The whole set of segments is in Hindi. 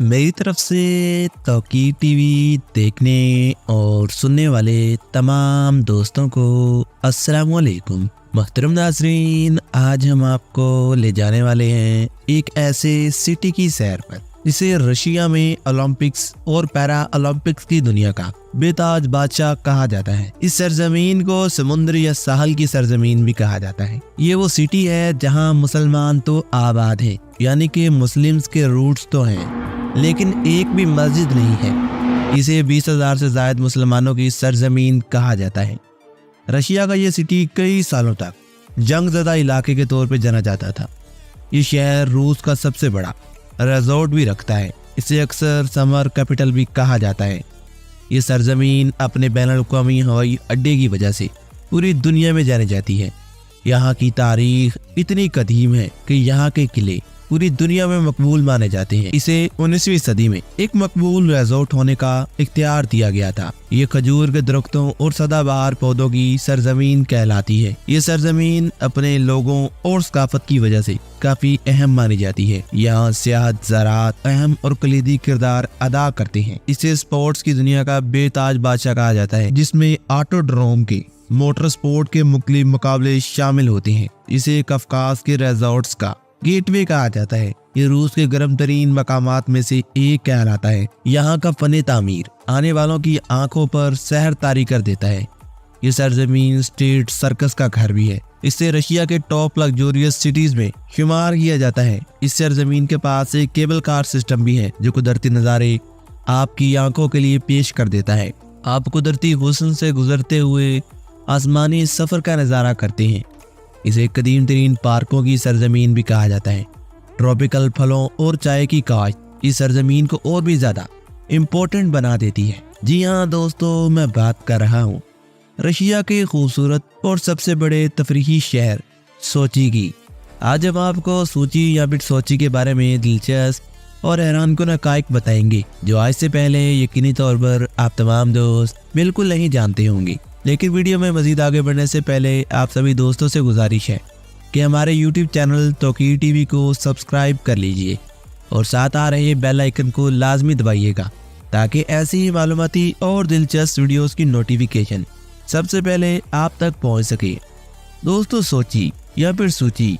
मेरी तरफ से तौकीर टीवी देखने और सुनने वाले तमाम दोस्तों को अस्सलाम वालेकुम। मोहतरम नाज़रीन, आज हम आपको ले जाने वाले हैं एक ऐसे सिटी की सैर पर जिसे रशिया में ओलंपिक्स और पैरा ओलंपिक्स की दुनिया का बेताज बादशाह कहा जाता है। इस सरजमीन को समुद्र या साहल की सरजमीन भी कहा जाता है। ये वो सिटी है जहां मुसलमान तो आबाद है, यानी कि मुस्लिम्स के रूट्स तो हैं, लेकिन एक भी मस्जिद नहीं है। इसे 20,000 से ज्यादा मुसलमानों की सरजमीन कहा जाता है। रशिया का ये सिटी कई सालों तक जंगज़दा इलाके के तौर पर जाना जाता था। ये शहर रूस का सबसे बड़ा रिजॉर्ट भी रखता है। इसे अक्सर समर कैपिटल भी कहा जाता है। ये सरजमीन अपने बैनुल-अक़वामी हवाई अड्डे की वजह से पूरी दुनिया में जानी जाती है। यहाँ की तारीख इतनी कदीम है कि यहाँ के किले पूरी दुनिया में मकबूल माने जाते हैं। इसे 19वीं सदी में एक मकबूल रिजॉर्ट होने का इख्तियार दिया गया था। ये खजूर के दरख्तों और सदाबहार पौधों की सरजमीन कहलाती है। ये सरजमीन अपने लोगों और सकाफत की वजह से काफी अहम मानी जाती है। यहाँ सियाहत, ज़राअत अहम और कलीदी किरदार अदा करते हैं। इसे स्पोर्ट्स की दुनिया का बेताज बादशाह कहा जाता है, जिसमें ऑटोड्रोम के मोटर स्पोर्ट के मुख्तलिफ मुकाबले शामिल होते हैं। इसे कफकास के रिजॉर्ट्स का गेटवे कहा जाता है। ये रूस के गर्म तरीन मकामात में से एक कहलाता है। यहाँ का फन तामीर आने वालों की आंखों पर सहर तारी कर देता है। ये सरजमीन स्टेट सर्कस का घर भी है। इसे रशिया के टॉप लग्जोरियस सिटीज में शुमार किया जाता है। इस सरजमीन के पास एक केबल कार सिस्टम भी है जो कुदरती नज़ारे आपकी आंखों के लिए पेश कर देता है। आप कुदरती हुस्न से गुजरते हुए आसमानी सफर का नज़ारा करते हैं। इसे कदीम तरीन पार्कों की सरजमीन भी कहा जाता है। ट्रॉपिकल फलों और चाय की काश्त इस सरजमीन को और भी ज्यादा इम्पोर्टेंट बना देती है। जी हाँ दोस्तों, मैं बात कर रहा हूँ रशिया के खूबसूरत और सबसे बड़े तफरीही शहर सोची की। आज हम आपको सोची या फिर सोची के बारे में दिलचस्प और हैरानकुन हक़ाइक़ बताएंगे जो आज से पहले यकीनी तौर पर आप तमाम दोस्त बिल्कुल नहीं जानते होंगे। लेकिन वीडियो में मजीद आगे बढ़ने से पहले आप सभी दोस्तों से गुजारिश है कि हमारे YouTube चैनल तौकीर टीवी को सब्सक्राइब कर लीजिए और साथ आ रहे बेल आइकन को लाजमी दबाइएगा ताकि ऐसी ही मालूमाती और दिलचस्प वीडियोस की नोटिफिकेशन सबसे पहले आप तक पहुंच सके। दोस्तों, सोची या फिर सूची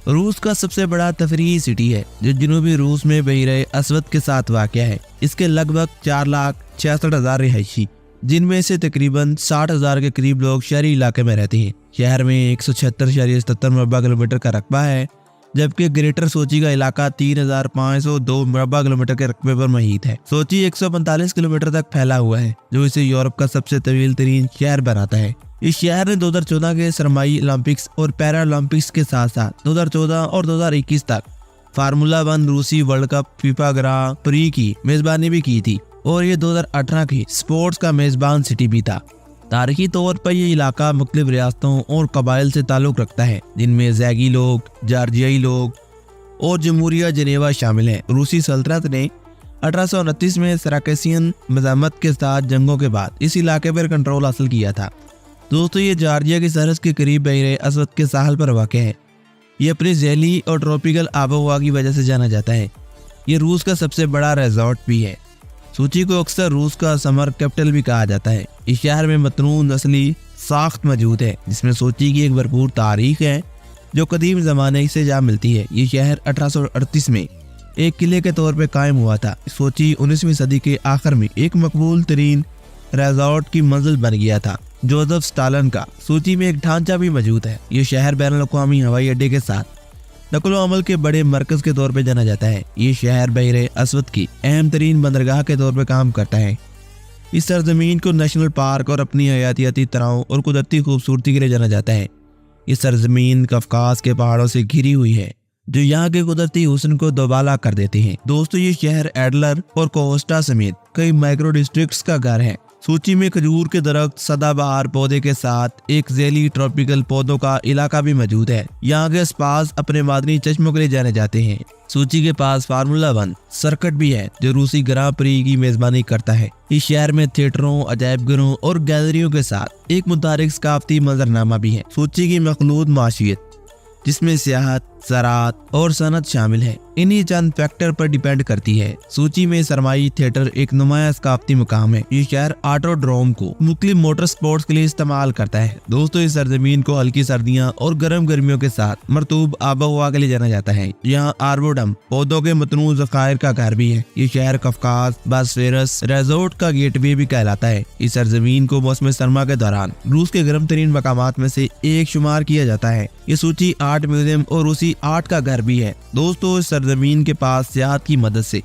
रूस का सबसे बड़ा तफरीही सिटी है जो जनूबी रूस में बहिरे अस्वद के साथ वाक़या है। इसके लगभग 4,66,000 रिहायशी, जिनमें से तकरीबन 60,000 के करीब लोग शहरी इलाके में रहते हैं। शहर में 176.77 मुरबा किलोमीटर का रकबा है, जबकि ग्रेटर सोची का इलाका 3,502 मुरबा किलोमीटर के रकबे पर मुहित है। सोची 145 किलोमीटर तक फैला हुआ है, जो इसे यूरोप का सबसे तवील तरीन शहर बनाता है। इस शहर ने 2014 के सरमाई ओलंपिक्स और पैरा ओलंपिक्स के साथ साथ 2014 और 2021 तक फार्मूला 1 रूसी वर्ल्ड कप फीफा ग्रां प्री की मेजबानी भी की थी और ये 2018 की स्पोर्ट्स का मेजबान सिटी भी था। तारीखी तौर पर यह इलाका मुख्तलिफ रियासतों और कबाइल से ताल्लुक रखता है, जिनमें ज़ैगी लोग, जॉर्जियाई लोग और जमहूरिया जनेवा शामिल हैं। रूसी सल्तनत ने 1829 में सराकेसियन मज़ामत के साथ जंगों के बाद इस इलाके पर कंट्रोल हासिल किया था। दोस्तों, ये जॉर्जिया की सरहद के करीब बहरे अस्वद के साहल पर वाक़ है। ये अपनी झीली और ट्रॉपिकल आबोहवा की वजह से जाना जाता है। ये रूस का सबसे बड़ा रिजॉर्ट भी है। सोची को अक्सर रूस का समर कैपिटल भी कहा जाता है। इस शहर में मतनू नस्ली साख्त मौजूद है, जिसमें सोची की एक भरपूर तारीख है जो कदीम ज़माने से जा मिलती है। ये शहर 1838 में एक किले के तौर पर कायम हुआ था। सोची 19वीं सदी के आखिर में एक मकबूल तरीन रिजॉर्ट की मंजिल बन गया था। जोसेफ स्टालिन का सोची में एक ढांचा भी मौजूद है। ये शहर बैनुल-अक़वामी हवाई अड्डे के साथ नकलो अमल के बड़े मरकज के तौर पे जाना जाता है। ये शहर बहरे अस्वद की अहम तरीन बंदरगाह के तौर पे काम करता है। इस सरजमीन को नेशनल पार्क और अपनी हयातियाती तनाव और कुदरती खूबसूरती के लिए जाना जाता है। इस सरजमीन कफकास के पहाड़ों से घिरी हुई है जो यहाँ के कुदरती हुस्न को दोबाला कर देते हैं। दोस्तों, ये शहर एडलर और कोस्टा समेत कई माइक्रो डिस्ट्रिक्ट्स का घर है। सूची में खजूर के दरख्त, सदाबहार पौधे के साथ एक जैली ट्रॉपिकल पौधों का इलाका भी मौजूद है। यहाँ के स्पास अपने मादनी चश्मों के लिए जाने जाते हैं। सूची के पास फार्मूला 1 सर्किट भी है जो रूसी ग्रां प्री की मेजबानी करता है। इस शहर में थिएटरों, अजायब घरों और गैलरियों के साथ एक मुतारिक सकाफती मंजरनामा भी है। सूची की मखलूत माशियत जिसमें सियाहत, ज़राअत और सनत शामिल है, इन्हीं चंद फैक्टर पर डिपेंड करती है। सूची में सरमाई थिएटर एक नुमाया सकाफती मुकाम है। ये शहर ऑटोड्रोम को मुख्तलिफ मोटर स्पोर्ट्स के लिए इस्तेमाल करता है। दोस्तों, इस सरजमीन को हल्की सर्दियाँ और गर्म गर्मियों के साथ मरतूब आबोहवा के लिए जाना जाता है। यहाँ आर्बोडम पौधों के मतनू ज़खायर का घर भी है। ये शहर कफकास बॉस्फेरस रिजोर्ट का गेटवे भी कहलाता है। इस सरजमीन को मौसम सरमा के दौरान रूस के गर्म तरीन मकामात में से एक शुमार किया जाता है। ये सूची आर्ट म्यूजियम और रूसी आर्ट का घर भी है। दोस्तों, इस सरजमीन के पास सियाहत की मदद से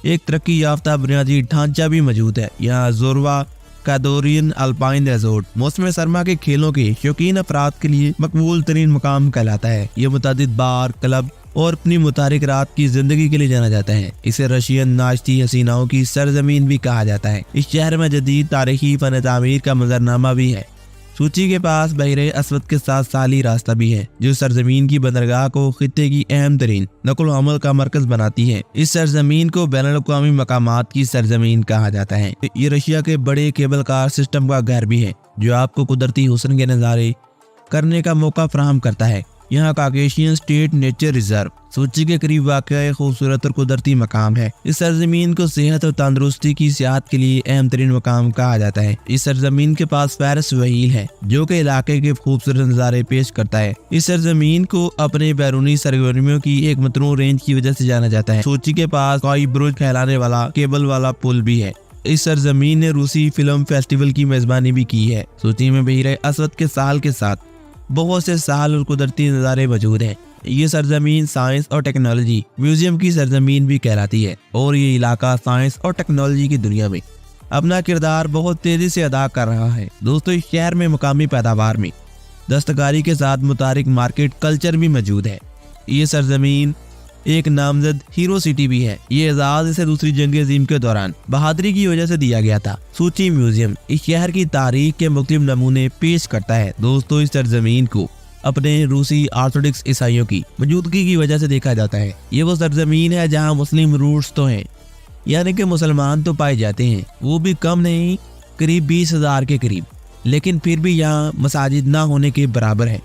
एक तरक्की याफ्ता बुनियादी ढांचा भी मौजूद है। यहाँ जोरवा कादोरियन अल्पाइन रिजोर्ट मौसम सरमा के खेलों के शौकीन अफराद के लिए मकबूल तरीन मकाम कहलाता है। ये मुतादिद बार, क्लब और अपनी मुतारिक रात की जिंदगी के लिए जाना जाता है। इसे रशियन नाश्ती हसीनाओं की सरजमीन भी कहा जाता है। इस शहर में जदीद तारीखी फन तामीर का मंजरनामा भी है। सूची के पास बहरे असवद के साथ साली रास्ता भी है जो सरजमीन की बंदरगाह को खित्ते की अहम तरीन नकुल हमल का मरकज बनाती है। इस सरजमीन को बैनुल-अक़वामी मकामात की सरजमीन कहा जाता है। ये रशिया के बड़े केबल कार सिस्टम का घर भी है जो आपको कुदरती हुस्न के नज़ारे करने का मौका फराहम करता है। यहाँ काकेशियन स्टेट नेचर रिजर्व सूची के करीब वाक़या खूबसूरत और कुदरती मकाम है। इस सरजमीन को सेहत और तंदुरुस्ती की सियाहत के लिए अहम तरीन मकाम कहा जाता है। इस सरजमीन के पास फ़ारस वहील है जो कि इलाके के खूबसूरत नज़ारे पेश करता है। इस सरजमीन को अपने बैरूनी सरगर्मियों की एक मतनू रेंज की वजह से जाना जाता है। सूची के पास कई बुर्ज फैलाने वाला केबल वाला पुल भी है। इस सरजमीन ने रूसी फिल्म फेस्टिवल की मेजबानी भी की है। सूची में बहरे असवद के साल के साथ बहुत से साल और कुदरती नज़ारे मौजूद हैं। ये सरजमीन साइंस और टेक्नोलॉजी म्यूजियम की सरजमीन भी कहलाती है और ये इलाका साइंस और टेक्नोलॉजी की दुनिया में अपना किरदार बहुत तेजी से अदा कर रहा है। दोस्तों, इस शहर में मुकामी पैदावार में दस्तकारी के साथ मुतारिक मार्केट कल्चर भी मौजूद है। ये सरजमीन एक नामजद हीरो सिटी भी है। ये एजाज इसे दूसरी जंग अजीम के दौरान बहादुरी की वजह से दिया गया था। सूची म्यूजियम इस शहर की तारीख के मुख्तलिफ नमूने पेश करता है। दोस्तों, इस सरजमीन को अपने रूसी ऑर्थोडॉक्स ईसाइयों की मौजूदगी की वजह से देखा जाता है। ये वो सरजमीन है जहाँ मुस्लिम रूट्स तो हैं, यानी कि मुसलमान तो पाए जाते हैं, वो भी कम नहीं, करीब 20,000 के करीब, लेकिन फिर भी यहाँ मसाजिद ना होने के बराबर है।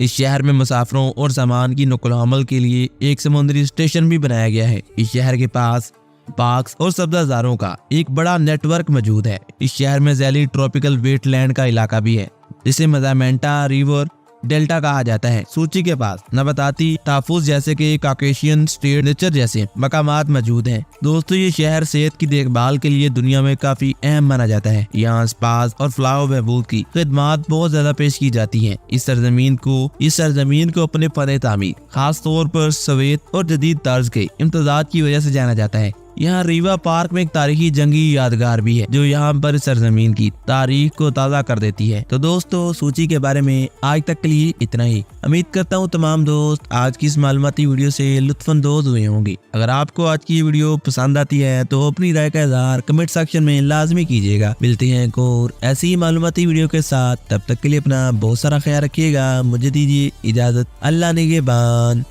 इस शहर में मुसाफिरों और सामान की नकुल हमल के लिए एक समुद्री स्टेशन भी बनाया गया है। इस शहर के पास पार्क्स और सब्जाजारों का एक बड़ा नेटवर्क मौजूद है। इस शहर में जैली ट्रॉपिकल वेटलैंड का इलाका भी है जिसे मजामेंटा रिवर डेल्टा कहा जाता है। सूची के पास नबाताती तहफ़्फ़ुज़ जैसे कि काकेशियन स्टेट नेचर जैसे मकामात मौजूद हैं। दोस्तों, ये शहर सेहत की देखभाल के लिए दुनिया में काफी अहम माना जाता है। यहाँ स्पास और फ्लावर बहबूद की खिदमात बहुत ज्यादा पेश की जाती हैं। इस सरजमीन को अपने फन तामीर खास तौर पर सवेत और जदीद तर्ज के इम्तजाज की वजह से जाना जाता है। यहाँ रीवा पार्क में एक तारीखी जंगी यादगार भी है जो यहाँ पर सरजमीन की तारीख को ताज़ा कर देती है। तो दोस्तों, सूची के बारे में आज तक के लिए इतना ही। उम्मीद करता हूँ तमाम दोस्त आज की इस मालूमाती वीडियो से लुत्फानंदोज हुए होंगे। अगर आपको आज की वीडियो पसंद आती है तो अपनी राय का इज़हार कमेंट सेक्शन में लाजमी कीजिएगा। मिलते हैं एक और ऐसी मालूमाती वीडियो के साथ, तब तक के लिए अपना बहुत सारा ख्याल रखिएगा। मुझे दीजिए इजाज़त। अल्लाह निगहबान।